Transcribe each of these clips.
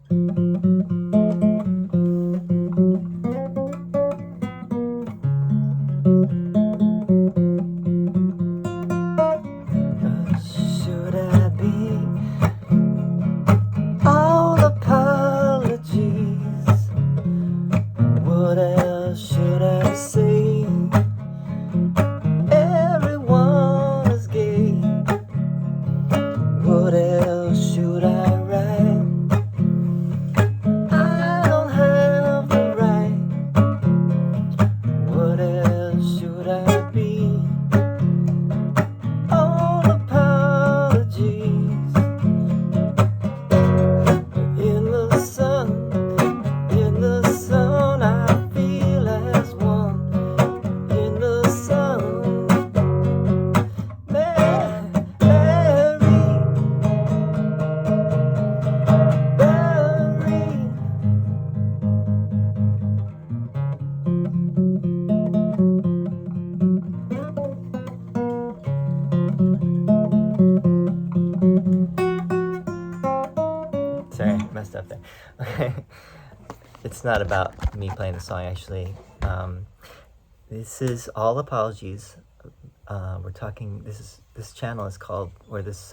Should I be all apologies? What else should I say? Everyone is gay. What else should I write? I don't have the right. What else should I be? All apologies. In the sun, I feel as one. In the sun, Mary, sorry, messed up there. Okay. It's not about me playing the song, actually. This is All Apologies. We're talking, this channel is called, or this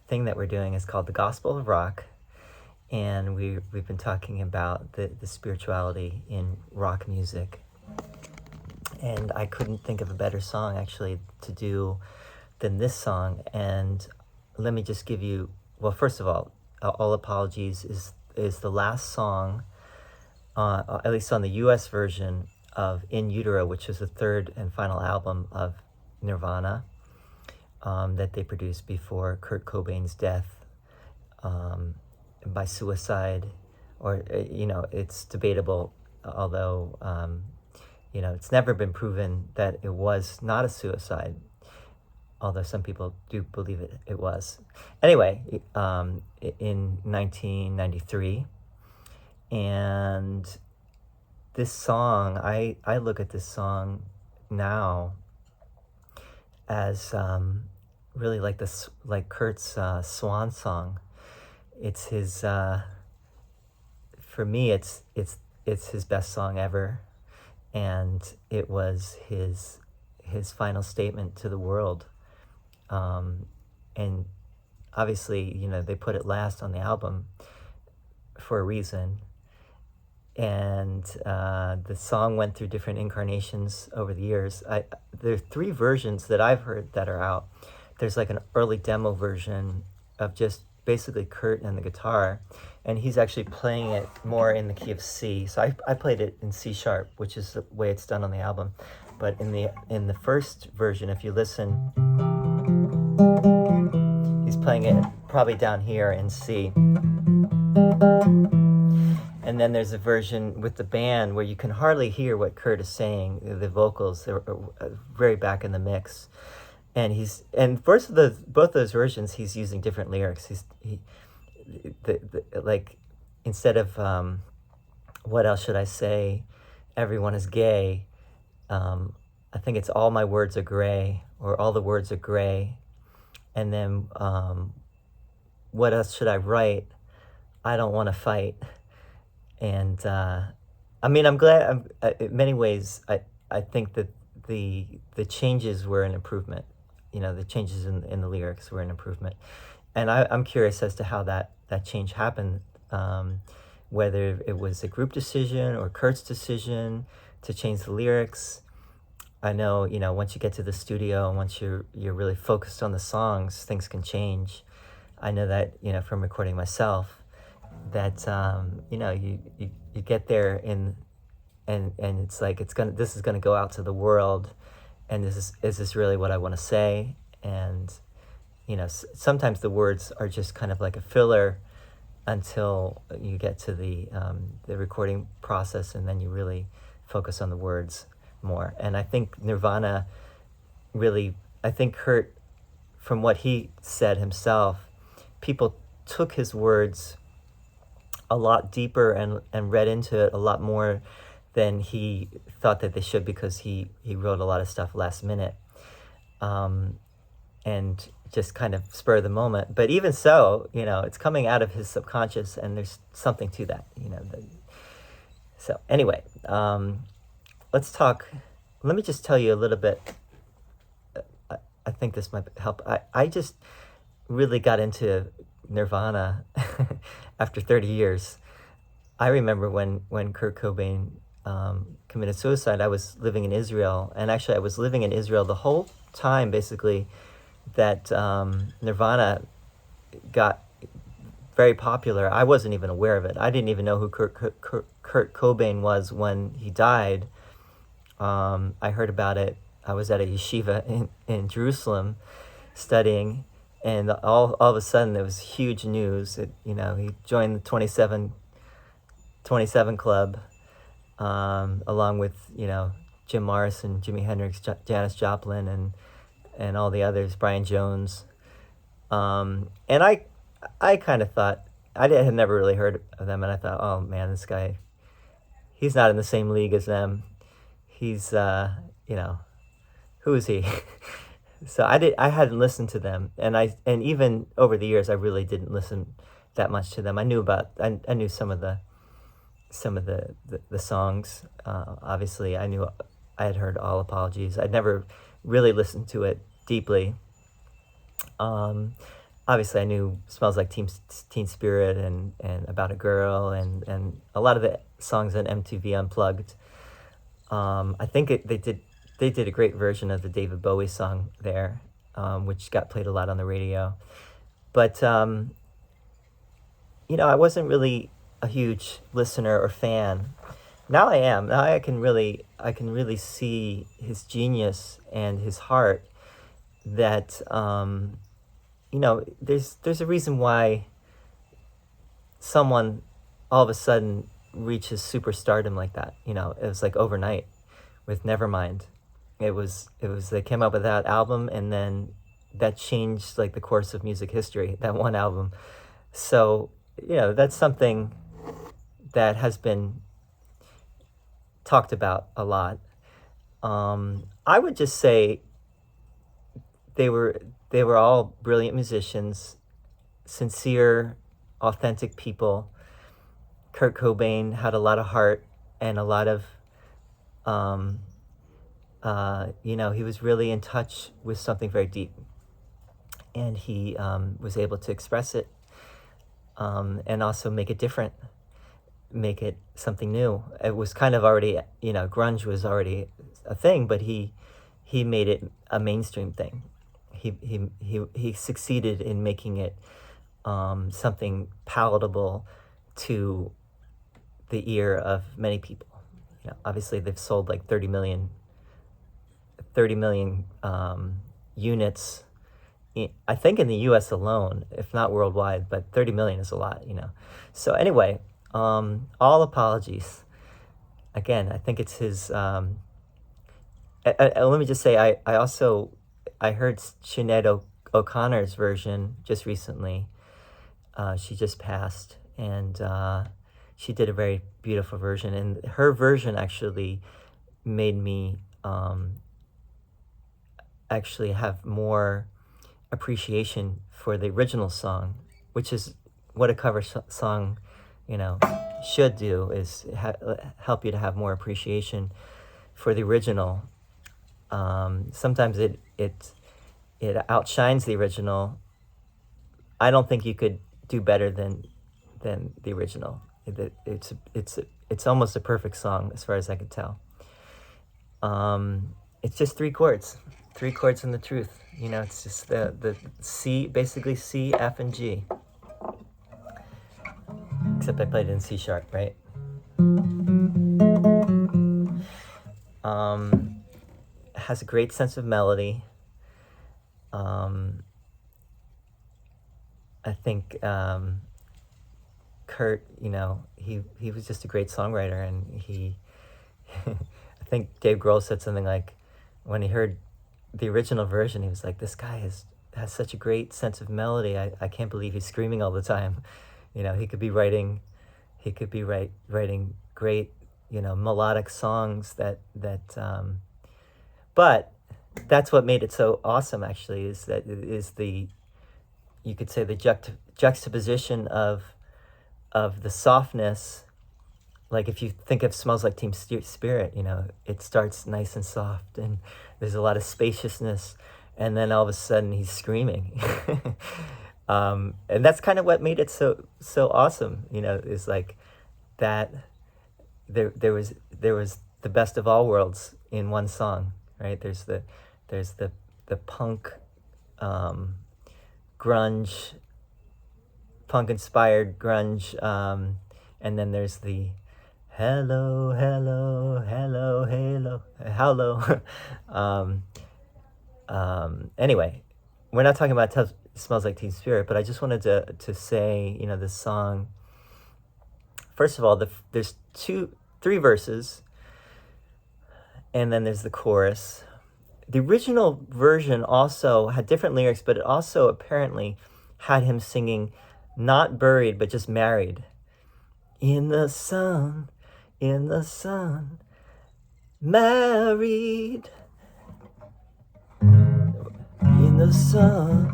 thing that we're doing is called The Gospel of Rock. And we've been talking about the spirituality in rock music. And I couldn't think of a better song, actually, to do than this song. And let me just give you, well, first of all Apologies is the last song, at least on the US version of In Utero, which is the third and final album of Nirvana, that they produced before Kurt Cobain's death by suicide, or, it's debatable, although, it's never been proven that it was not a suicide, although some people do believe it was. Anyway, in 1993, and this song, I look at this song now as really like Kurt's swan song. It's his, for me, it's his best song ever, and it was his final statement to the world. And obviously, they put it last on the album for a reason. And the song went through different incarnations over the years. There are 3 versions that I've heard that are out. There's like an early demo version of just basically Kurt and the guitar, and he's actually playing it more in the key of C. So I played it in C sharp, which is the way it's done on the album. But in the first version, if you listen, he's playing it probably down here in C. And then there's a version with the band where you can hardly hear what Kurt is saying. The vocals are very back in the mix. And both those versions, he's using different lyrics. Like, instead of what else should I say? Everyone is gay. I think it's all my words are gray, or all the words are gray. And then what else should I write? I don't want to fight. And I'm glad. In many ways, I think that the changes were an improvement. The changes in the lyrics were an improvement. And I'm curious as to how that change happened, whether it was a group decision or Kurt's decision to change the lyrics. I know, once you get to the studio and once you're really focused on the songs, things can change. I know that, from recording myself, that, you get there and it's like, this is gonna go out to the world, and is this really what I want to say? And, sometimes the words are just kind of like a filler until you get to the recording process, and then you really focus on the words more. And I think Nirvana I think Kurt, from what he said himself, people took his words a lot deeper and read into it a lot more than he thought that they should, because he wrote a lot of stuff last minute. and just kind of spur of the moment. But even so, it's coming out of his subconscious, and there's something to that, So anyway, let's talk. Let me just tell you a little bit. I think this might help. I just really got into Nirvana after 30 years. I remember when Kurt Cobain committed suicide. I was living in Israel, and actually I was living in Israel the whole time, basically, that Nirvana got very popular. I wasn't even aware of it. I didn't even know who Kurt Cobain was when he died. I heard about it. I was at a yeshiva in Jerusalem studying, and all of a sudden there was huge news. He joined the 27 Club, along with Jim Morrison, Jimi Hendrix, Janis Joplin, and all the others, Brian Jones, and I kind of thought, I had never really heard of them, and I thought, oh man, this guy, he's not in the same league as them. He's who is he? So I hadn't listened to them, and even over the years I really didn't listen that much to them. I knew some of the songs. Obviously, I had heard All Apologies. I'd never really listened to it deeply. Obviously, I knew Smells Like Teen Spirit and About a Girl and a lot of the songs on MTV Unplugged. I think they did a great version of the David Bowie song there, which got played a lot on the radio. But I wasn't really a huge listener or fan. Now I am. Now I can really see his genius and his heart. That there's a reason why someone all of a sudden reaches superstardom like that. It was like overnight with Nevermind. It was they came up with that album, and then that changed like the course of music history, that one album. So that's something that has been talked about a lot. I would just say they were all brilliant musicians, sincere, authentic people. Kurt Cobain had a lot of heart and a lot of he was really in touch with something very deep, and he was able to express it, and also make it different, make it something new. It was kind of already, grunge was already a thing, but he made it a mainstream thing. He succeeded in making it something palatable to the ear of many people. Obviously they've sold like 30 million units, I think in the U.S. alone, if not worldwide, but 30 million is a lot, So anyway, All Apologies. Again, I think it's his. Let me just say, I heard Sinead O'Connor's version just recently. She just passed, and she did a very beautiful version, and her version actually made me actually have more appreciation for the original song, which is what a cover song, should do, is help you to have more appreciation for the original. Sometimes it outshines the original. I don't think you could do better than the original. It's almost a perfect song as far as I could tell. It's just three chords and the truth. It's just the C, basically C, F, and G. Except I played it in C sharp, right? Has a great sense of melody. I think Kurt, he was just a great songwriter, and I think Dave Grohl said something like, when he heard the original version, he was like, this guy has such a great sense of melody. I can't believe he's screaming all the time. He could be writing great, melodic songs that but that's what made it so awesome, actually, is that it is the, you could say, the juxtaposition of the softness. Like if you think of Smells Like Teen Spirit, you know, it starts nice and soft and there's a lot of spaciousness, and then all of a sudden he's screaming. And that's kind of what made it so awesome, you know, is like that there was the best of all worlds in one song, right? There's the punk, grunge, punk inspired grunge, and then there's the hello, hello, hello, hello, hello. Anyway, we're not talking about Smells Like Teen Spirit, but I just wanted to say, you know, this song, first of all, there's three verses, and then there's the chorus. The original version also had different lyrics, but it also apparently had him singing not buried, but just married. In the sun, married. In the sun,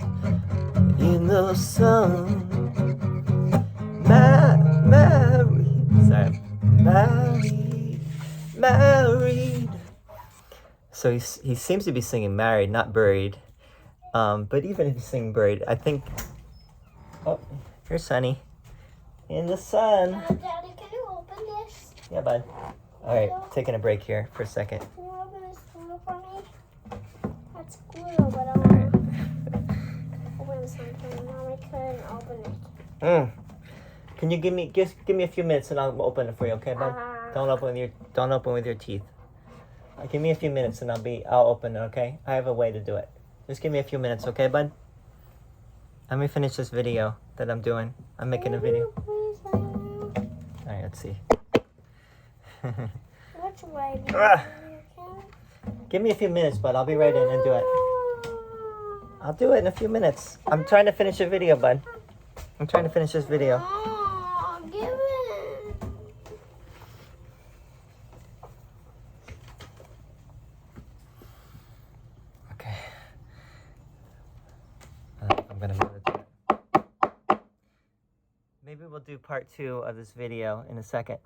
married. Sorry, married. So he seems to be singing married, not buried. But even if he's singing buried, I think. Oh, here's Sunny. In the sun. Daddy, can you open this? Yeah, bud. All right, taking a break here for a second. Can you open this door for me? That's cool, but I want to open something. Mom, I couldn't open it. Can you give me a few minutes and I'll open it for you, okay, bud? Don't open with your teeth. Give me a few minutes and I'll open it, okay? I have a way to do it. Just give me a few minutes, okay, bud? Let me finish this video that I'm doing. I'm making a video. All right, let's see. Which way? Give me a few minutes, bud. I'll be right in and do it. I'll do it in a few minutes. I'm trying to finish a video, bud. I'm trying to finish this video. Oh, give it. Okay. I'm gonna move it to it. Maybe we'll do part 2 of this video in a second.